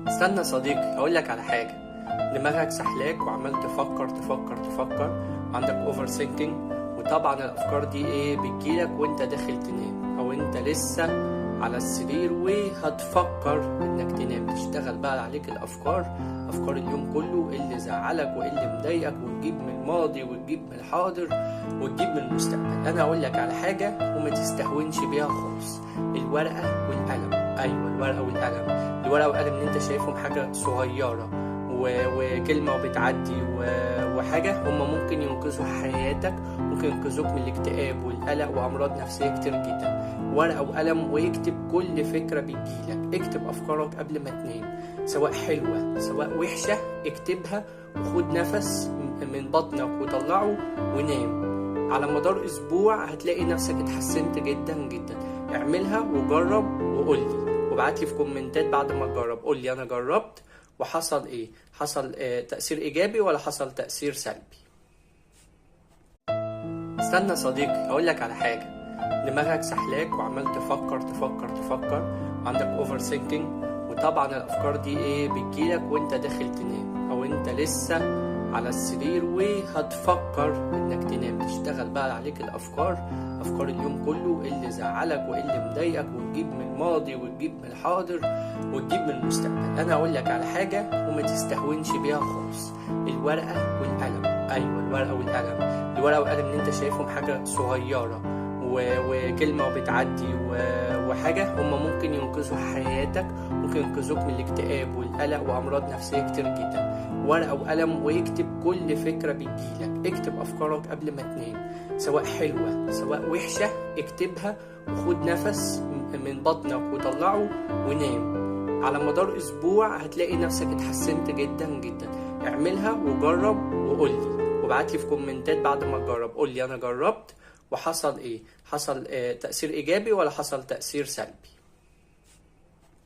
استنى صديقي، هقولك على حاجة. دماغك سحلاك وعمال تفكر تفكر تفكر، عندك اوفر ثينكينج، وطبعا الافكار دي بتجيلك وانت داخل تنام او انت لسه على السرير وهتفكر انك تنام. تشتغل بقى عليك افكار اليوم كله، إيه اللي زعلك وايه اللي مضايقك، وتجيب من الماضي وتجيب من الحاضر وتجيب من المستقبل. انا هقولك على حاجة وما تستهونش بيها خالص: الورقة والقلم. ايوه، الورقة والقلم. الورقة والقلم اللي انت شايفهم حاجة صغيرة وكلمة وبتعدي وحاجة، هما ممكن ينقذوا حياتك، ممكن ينقذوك من الاكتئاب والقلق وأمراض نفسية كتير جدا. ورقة وقلم، واكتب كل فكرة بتجيلك. اكتب أفكارك قبل ما تنام، سواء حلوة سواء وحشة، اكتبها وخد نفس من بطنك وطلعه ونام. على مدار أسبوع هتلاقي نفسك اتحسنت جدا جدا. اعملها وجرب وقولي، وابعتلي في كومنتات بعد ما تجرب. قولي أنا جربت وحصل ايه، حصل تأثير ايجابي ولا حصل تأثير سلبي. استنى صديقي، هقولك على حاجة. دماغك سحلاك وعمال تفكر تفكر تفكر، عندك اوفر ثينكينج، وطبعا الافكار دي بتجيلك وانت داخل تنام او انت لسه على السرير وهتفكر انك تنام. تشتغل بقى عليك الافكار اليوم كله، إيه اللي زعلك وايه اللي مضايقك، وتجيب من الماضي وتجيب من الحاضر وتجيب من المستقبل. انا هقولك على حاجة وما تستهونش بيها خالص: الورقة والقلم. ايوه، الورقة والقلم. الورقة والقلم اللي انت شايفهم حاجة صغيرة وكلمة وبتعدي وحاجة، هما ممكن ينقذوا حياتك، ممكن ينقذوك من الاكتئاب والقلق وأمراض نفسية كتير جدا. ورقة وقلم، واكتب كل فكرة بتجيلك. اكتب أفكارك قبل ما تنام، سواء حلوة سواء وحشة، اكتبها وخد نفس من بطنك وطلعه ونام. على مدار أسبوع هتلاقي نفسك اتحسنت جدا جدا. اعملها وجرب وقولي، وابعتلي في كومنتات بعد ما تجرب. قولي أنا جربت وحصل ايه، حصل تأثير ايجابي ولا حصل تأثير سلبي.